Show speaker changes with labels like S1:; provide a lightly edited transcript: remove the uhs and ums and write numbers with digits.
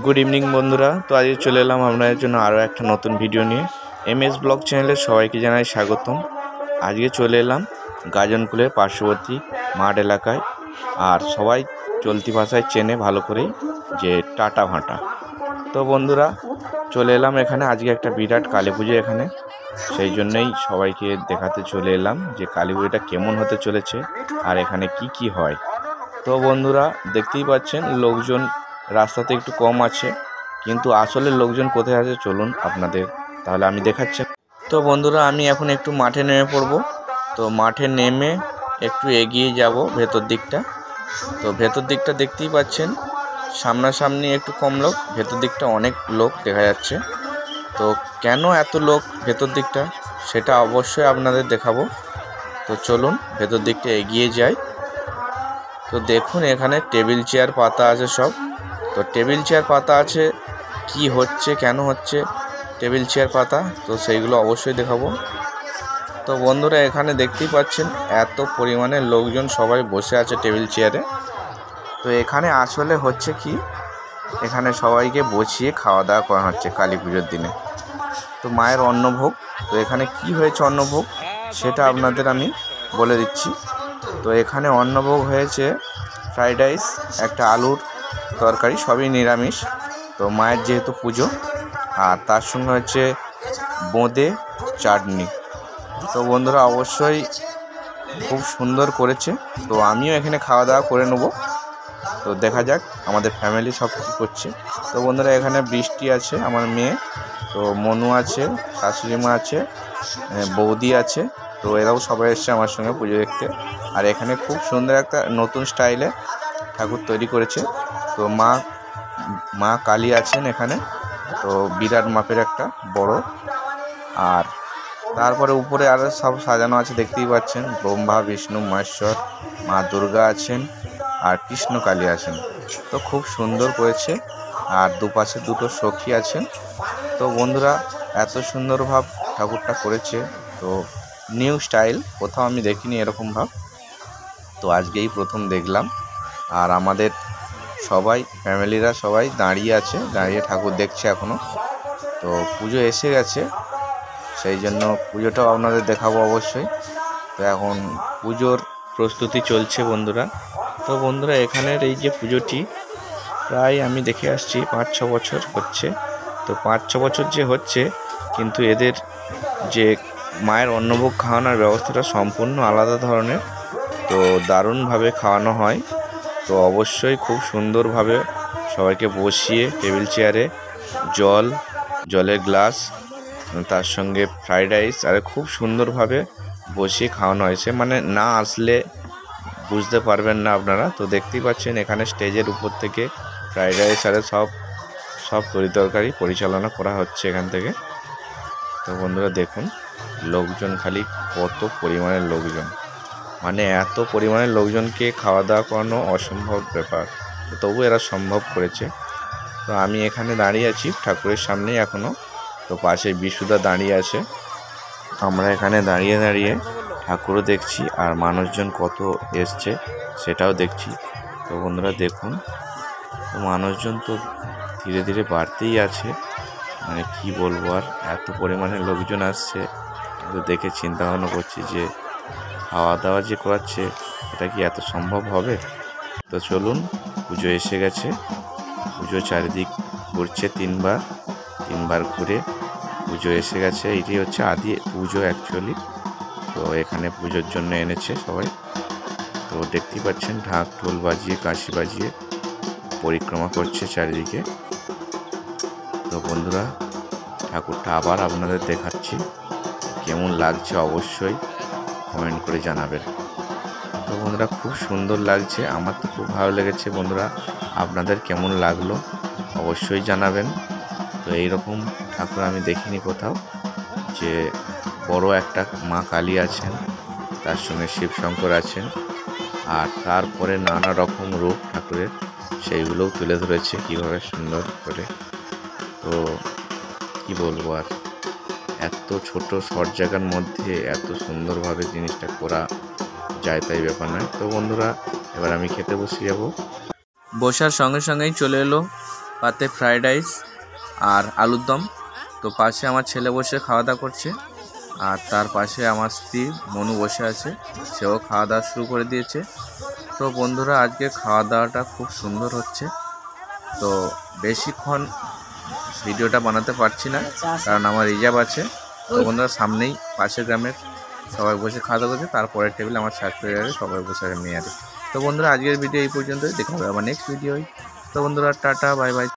S1: Good evening বন্ধুরা। তো আজকে চলে এলাম আপনাদের জন্য আরও একটা নতুন ভিডিও নিয়ে। এমএস ব্লগ চ্যানেলে সবাইকে জানাই স্বাগতম। আজকে চলে এলাম গাজনকুলের পার্শ্ববর্তী মাঠ এলাকায়। আর সবাই চলতি ভাষায় চেনে ভালো করেই যে টাটা ভাটা। তো বন্ধুরা চলে এলাম এখানে, আজকে একটা বিরাট কালী পুজো এখানে, সেই জন্যই সবাইকে দেখাতে চলে এলাম যে কালী পুজোটা কেমন হতে চলেছে আর এখানে কি কি হয়। তো বন্ধুরা দেখতেই পাচ্ছেন লোকজন রাস্তাতে একটু কম আছে, কিন্তু আসলে লোকজন কোথায় আছে চলুন আপনাদের তাহলে আমি দেখাচ্ছি। তো বন্ধুরা আমি এখন একটু মাঠে নেমে পড়ব। তো মাঠে নেমে একটু এগিয়ে যাব ভেতর দিকটা। তো ভেতর দিকটা দেখতেই পাচ্ছেন সামনাসামনি একটু কম লোক, ভেতর দিকটা অনেক লোক দেখা যাচ্ছে। তো কেন এত লোক ভেতর দিকটা সেটা অবশ্যই আপনাদের দেখাবো। তো চলুন ভেতর দিকটা এগিয়ে যাই। তো দেখুন এখানে টেবিল চেয়ার পাতা আছে সব। তো টেবিল চেয়ার পাতা আছে, কি হচ্ছে কেন হচ্ছে টেবিল চেয়ার পাতা, তো সেইগুলো অবশ্যই দেখাবো। তো বন্ধুরা এখানে দেখতেই পাচ্ছেন এত পরিমাণে লোকজন সবাই বসে আছে টেবিল চেয়ারে। তো এখানে আসলে হচ্ছে কি, এখানে সবাইকে বসিয়ে খাওয়া দাওয়া করা হচ্ছে কালী পুজোর দিনে। তো মায়ের অন্নভোগ, তো এখানে কি হয়েছে অন্নভোগ সেটা আপনাদের আমি বলে দিচ্ছি। তো এখানে অন্নভোগ হয়েছে ফ্রাইড রাইস, একটা আলুর তরকারি, সবই নিরামিষ। তো মায়ের যেহেতু পুজো, আর তার সঙ্গে হচ্ছে বোঁদে চাটনি। তো বন্ধুরা অবশ্যই খুব সুন্দর করেছে। তো আমিও এখানে খাওয়া দাওয়া করে নেব। তো দেখা যাক আমাদের ফ্যামিলি সব কী করছে। তো বন্ধুরা এখানে বৃষ্টি আছে, আমার মেয়ে, তো মনু আছে, শাশুড়ি মা আছে, বৌদি আছে। তো এরাও সবাই এসছে আমার সঙ্গে পুজো দেখতে। আর এখানে খুব সুন্দর একটা নতুন স্টাইলে ঠাকুর তৈরি করেছে। তো মা কালী আছেন এখানে, তো বিরাট মাপের একটা বড়। আর তারপরে উপরে আরও সব সাজানো আছে দেখতেই পাচ্ছেন, ব্রহ্মা বিষ্ণু মহেশ্বর, মা দুর্গা আছেন আর কৃষ্ণ কালী আছেন। তো খুব সুন্দর করেছে। আর দুপাশে দুটো সখী আছেন। তো বন্ধুরা এত সুন্দরভাব ঠাকুরটা করেছে, তো নিউ স্টাইল, কোথাও আমি দেখিনি এরকম ভাব। তো আজকেই প্রথম দেখলাম। আর আমাদের সবাই ফ্যামিলিরা সবাই দাঁড়িয়ে আছে, দাঁড়িয়ে ঠাকুর দেখছে এখনও। তো পুজো এসে গেছে, সেই জন্য পুজোটাও আপনাদের দেখাবো অবশ্যই। তো এখন পুজোর প্রস্তুতি চলছে বন্ধুরা। তো বন্ধুরা এখানের এই যে পুজোটি প্রায় আমি দেখে আসছি 5-6 বছর হচ্ছে। তো 5-6 বছর যে হচ্ছে, কিন্তু এদের যে মায়ের অন্নভোগ খাওয়ানোর ব্যবস্থাটা সম্পূর্ণ আলাদা ধরনের। তো দারুণভাবে খাওয়ানো হয়। তো অবশ্যই খুব সুন্দরভাবে সবাইকে বসিয়ে টেবিল চেয়ারে জলের গ্লাস, তার সঙ্গে ফ্রাইড রাইস, আর খুব সুন্দরভাবে বসিয়ে খাওয়ানো হয়েছে, মানে না আসলে বুঝতে পারবেন না আপনারা। তো দেখতেই পাচ্ছেন এখানে স্টেজের উপর থেকে ফ্রাইড রাইস আর সব তরিতরকারি পরিচালনা করা হচ্ছে এখান থেকে। তো বন্ধুরা দেখুন লোকজন খালি কত পরিমাণের লোকজন, মানে এত পরিমাণের লোকজনকে খাওয়া দাওয়া করানো অসম্ভব ব্যাপার, তবু এরা সম্ভব করেছে। তো আমি এখানে দাঁড়িয়ে আছি ঠাকুরের সামনেই এখনও। তো পাশে বিশুদা দাঁড়িয়ে আছে, আমরা এখানে দাঁড়িয়ে দাঁড়িয়ে ঠাকুরও দেখছি আর মানুষজন কত এসছে সেটাও দেখছি। তো বন্ধুরা দেখুন, তো মানুষজন তো ধীরে ধীরে বাড়তেই আছে, মানে কি বলবো আর, এত পরিমাণে লোকজন আসছে। তো দেখে চিন্তা ভাবনা করছি যে খাওয়া দাওয়া যে করাচ্ছে এটা কি এত সম্ভব হবে। তো চলুন, পুজো এসে গেছে, পুজো চারিদিক ঘুরছে তিনবার ঘুরে পুজো এসে গেছে। এটি হচ্ছে আদি পুজো অ্যাকচুয়ালি। তো এখানে পুজোর জন্য এনেছে সবাই। তো দেখতেই পাচ্ছেন ঢাক ঢোল বাজিয়ে কাশি বাজিয়ে পরিক্রমা করছে চারিদিকে। তো বন্ধুরা ঠাকুরটা আবার আপনাদের দেখাচ্ছি, কেমন লাগছে অবশ্যই কমেন্ট করে জানাবেন। তো বন্ধুরা খুব সুন্দর লাগছে, আমার তো খুব ভালো লেগেছে। বন্ধুরা আপনাদের কেমন লাগলো অবশ্যই জানাবেন। তো এইরকম ঠাকুর আমি দেখিনি কোথাও, যে বড় একটা মা কালী আছেন, তার সঙ্গে শিব শঙ্কর আছেন, আর তারপরে নানা রকম রূপ ঠাকুরের, সেইগুলোও তুলে ধরেছে কীভাবে সুন্দর করে। তো কি বলবো আর, এত ছোট শর্ট জায়গার মধ্যে এত সুন্দরভাবে জিনিসটা করা যায় তাই ব্যাপার নয়। তো বন্ধুরা এবার আমি খেতে বসে যাব। বসার সঙ্গে সঙ্গেই চলে এলো পাতে ফ্রাইড রাইস আর আলুর দম। তো পাশে আমার ছেলে বসে খাওয়া দাওয়া করছে, আর তার পাশে আমার স্ত্রী মনু বসে আছে, সেও খাওয়া দাওয়া শুরু করে দিয়েছে। তো বন্ধুরা, আজকে খাওয়া দাওয়াটা খুব সুন্দর হচ্ছে। তো বেশিক্ষণ ভিডিওটা বানাতে পারছি না, কারণ আমার রিজার্ভ আছে। তো বন্ধুরা, সামনেই পাশের গ্রামের সবাই বসে খাওয়া দাওয়া করছে, তারপরের টেবিলে আমার সার্ভ করে যাবে, সবাই বসে মেয়ারে। তো বন্ধুরা, আজকের ভিডিও এই পর্যন্তই, দেখা হবে আবার নেক্সট ভিডিওয়। তো বন্ধুরা, টাটা, বাই বাই।